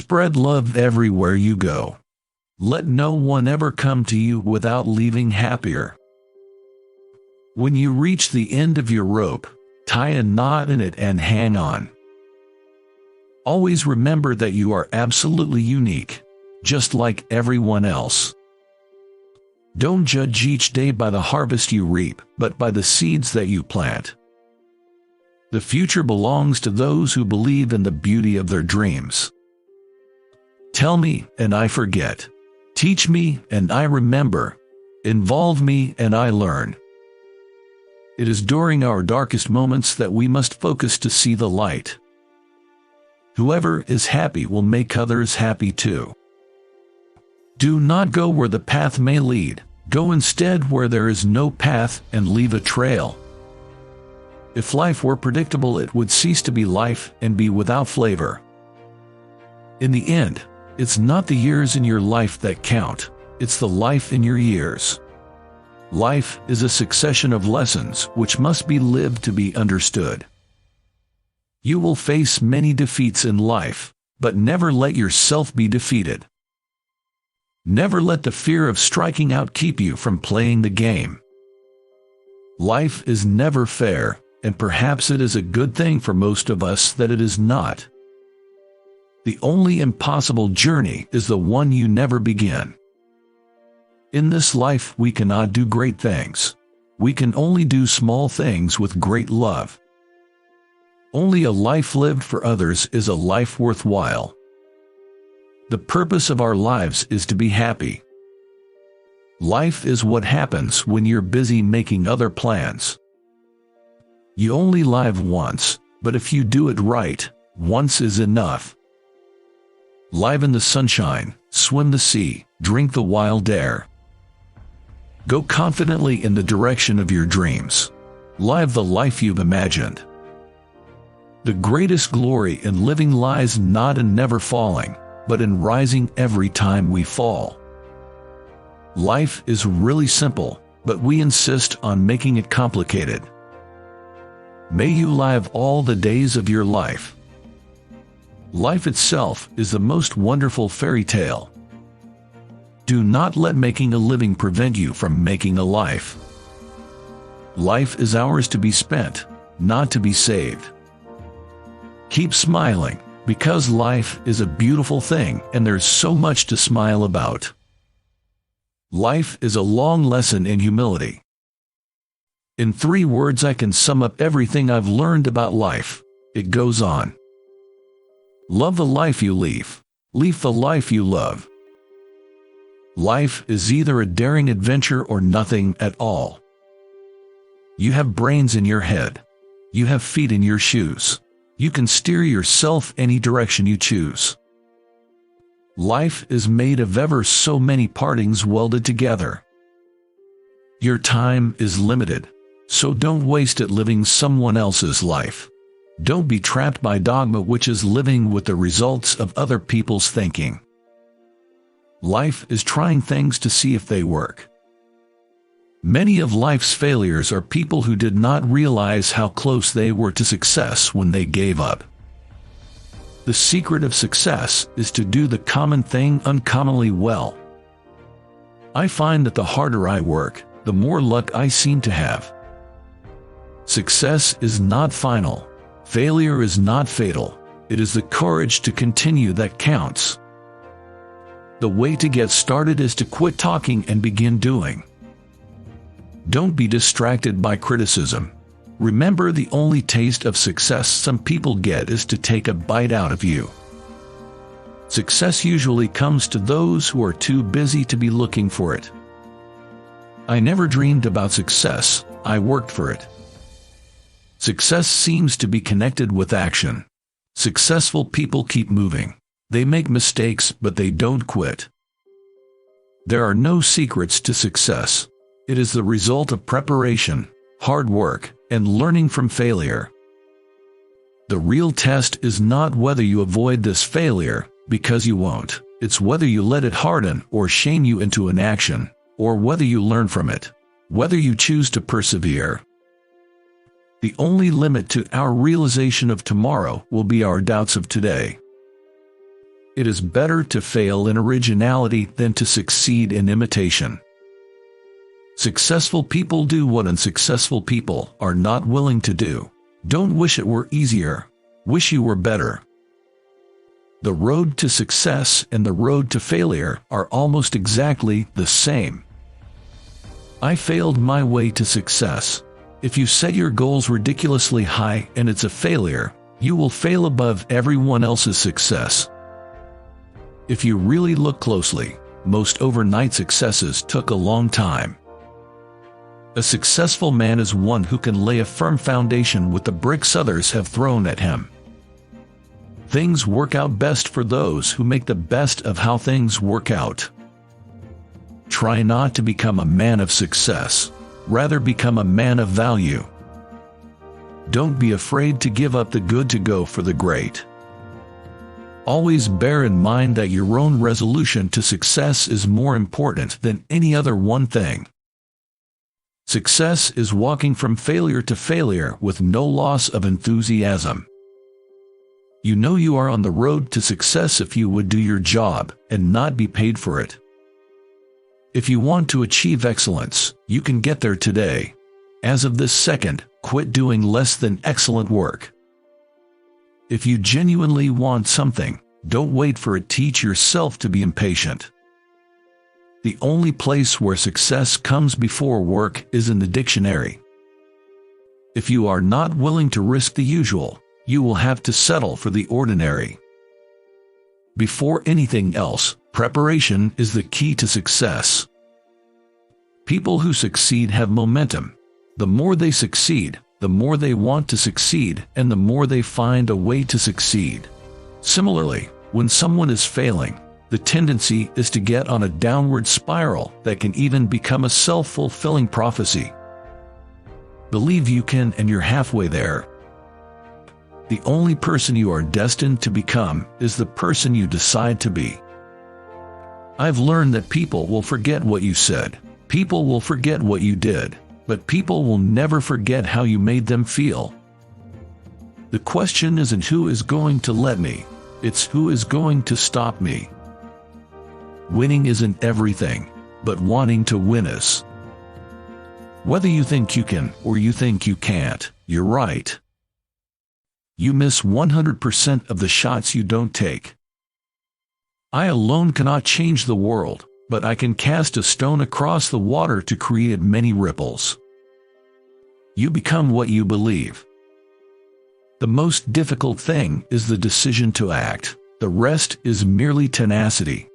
Spread love everywhere you go. Let no one ever come to you without leaving happier. When you reach the end of your rope, tie a knot in it and hang on. Always remember that you are absolutely unique, just like everyone else. Don't judge each day by the harvest you reap, but by the seeds that you plant. The future belongs to those who believe in the beauty of their dreams. Tell me, and I forget. Teach me, and I remember. Involve me, and I learn. It is during our darkest moments that we must focus to see the light. Whoever is happy will make others happy too. Do not go where the path may lead. Go instead where there is no path and leave a trail. If life were predictable, it would cease to be life and be without flavor. In the end, it's not the years in your life that count, it's the life in your years. Life is a succession of lessons which must be lived to be understood. You will face many defeats in life, but never let yourself be defeated. Never let the fear of striking out keep you from playing the game. Life is never fair, and perhaps it is a good thing for most of us that it is not. The only impossible journey is the one you never begin. In this life we cannot do great things. We can only do small things with great love. Only a life lived for others is a life worthwhile. The purpose of our lives is to be happy. Life is what happens when you're busy making other plans. You only live once, but if you do it right, once is enough. Live in the sunshine, swim the sea, drink the wild air. Go confidently in the direction of your dreams. Live the life you've imagined. The greatest glory in living lies not in never falling, but in rising every time we fall. Life is really simple, but we insist on making it complicated. May you live all the days of your life. Life itself is the most wonderful fairy tale. Do not let making a living prevent you from making a life. Life is ours to be spent, not to be saved. Keep smiling, because life is a beautiful thing and there's so much to smile about. Life is a long lesson in humility. In 3 words I can sum up everything I've learned about life. It goes on. Love the life you leave. Leave the life you love. Life is either a daring adventure or nothing at all. You have brains in your head. You have feet in your shoes. You can steer yourself any direction you choose. Life is made of ever so many partings welded together. Your time is limited, so don't waste it living someone else's life. Don't be trapped by dogma, which is living with the results of other people's thinking. Life is trying things to see if they work. Many of life's failures are people who did not realize how close they were to success when they gave up. The secret of success is to do the common thing uncommonly well. I find that the harder I work, the more luck I seem to have. Success is not final. Failure is not fatal. It is the courage to continue that counts. The way to get started is to quit talking and begin doing. Don't be distracted by criticism. Remember, the only taste of success some people get is to take a bite out of you. Success usually comes to those who are too busy to be looking for it. I never dreamed about success, I worked for it. Success seems to be connected with action. Successful people keep moving. They make mistakes, but they don't quit. There are no secrets to success. It is the result of preparation, hard work, and learning from failure. The real test is not whether you avoid this failure, because you won't. It's whether you let it harden or shame you into inaction, or whether you learn from it, whether you choose to persevere. The only limit to our realization of tomorrow will be our doubts of today. It is better to fail in originality than to succeed in imitation. Successful people do what unsuccessful people are not willing to do. Don't wish it were easier. Wish you were better. The road to success and the road to failure are almost exactly the same. I failed my way to success. If you set your goals ridiculously high and it's a failure, you will fail above everyone else's success. If you really look closely, most overnight successes took a long time. A successful man is one who can lay a firm foundation with the bricks others have thrown at him. Things work out best for those who make the best of how things work out. Try not to become a man of success, rather become a man of value. Don't be afraid to give up the good to go for the great. Always bear in mind that your own resolution to success is more important than any other one thing. Success is walking from failure to failure with no loss of enthusiasm. You know you are on the road to success if you would do your job and not be paid for it. If you want to achieve excellence, you can get there today. As of this second, quit doing less than excellent work. If you genuinely want something, don't wait for it. Teach yourself to be impatient. The only place where success comes before work is in the dictionary. If you are not willing to risk the usual, you will have to settle for the ordinary. Before anything else, preparation is the key to success. People who succeed have momentum. The more they succeed, the more they want to succeed, and the more they find a way to succeed. Similarly, when someone is failing, the tendency is to get on a downward spiral that can even become a self-fulfilling prophecy. Believe you can, and you're halfway there. The only person you are destined to become is the person you decide to be. I've learned that people will forget what you said, people will forget what you did, but people will never forget how you made them feel. The question isn't who is going to let me, it's who is going to stop me. Winning isn't everything, but wanting to win is. Whether you think you can or you think you can't, you're right. You miss 100% of the shots you don't take. I alone cannot change the world, but I can cast a stone across the water to create many ripples. You become what you believe. The most difficult thing is the decision to act. The rest is merely tenacity.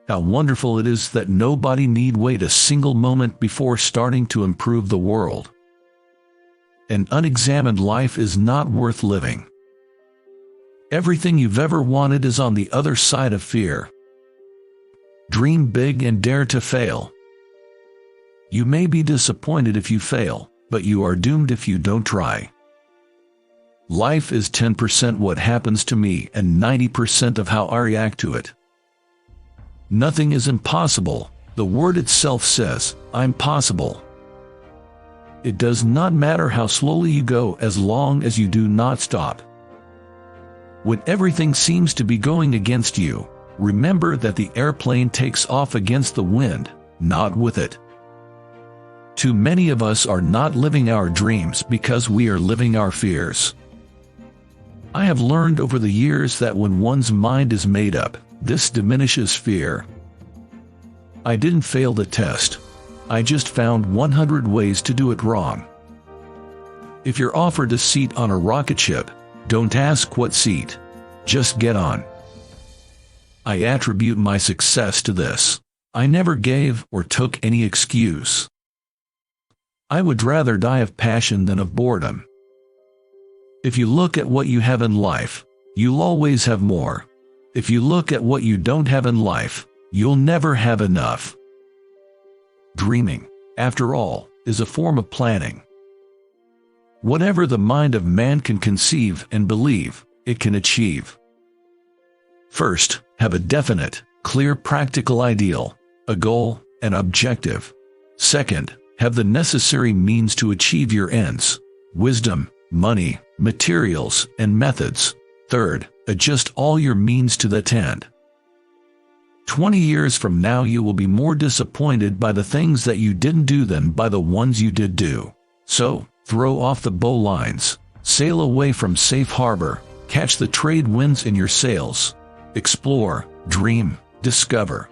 How wonderful it is that nobody need wait a single moment before starting to improve the world. An unexamined life is not worth living. Everything you've ever wanted is on the other side of fear. Dream big and dare to fail. You may be disappointed if you fail, but you are doomed if you don't try. Life is 10% what happens to me and 90% of how I react to it. Nothing is impossible. The word itself says, I'm possible. It does not matter how slowly you go as long as you do not stop. When everything seems to be going against you, remember that the airplane takes off against the wind, not with it. Too many of us are not living our dreams because we are living our fears. I have learned over the years that when one's mind is made up, this diminishes fear. I didn't fail the test. I just found 100 ways to do it wrong. If you're offered a seat on a rocket ship, don't ask what seat. Just get on. I attribute my success to this. I never gave or took any excuse. I would rather die of passion than of boredom. If you look at what you have in life, you'll always have more. If you look at what you don't have in life, you'll never have enough. Dreaming, after all, is a form of planning. Whatever the mind of man can conceive and believe, it can achieve. First, have a definite, clear practical ideal, a goal, an objective. Second, have the necessary means to achieve your ends, wisdom, money, materials, and methods. Third, Adjust all your means to that end. 20 years from now you will be more disappointed by the things that you didn't do than by the ones you did do. So, throw off the bowlines, sail away from safe harbor, catch the trade winds in your sails. Explore, dream, discover.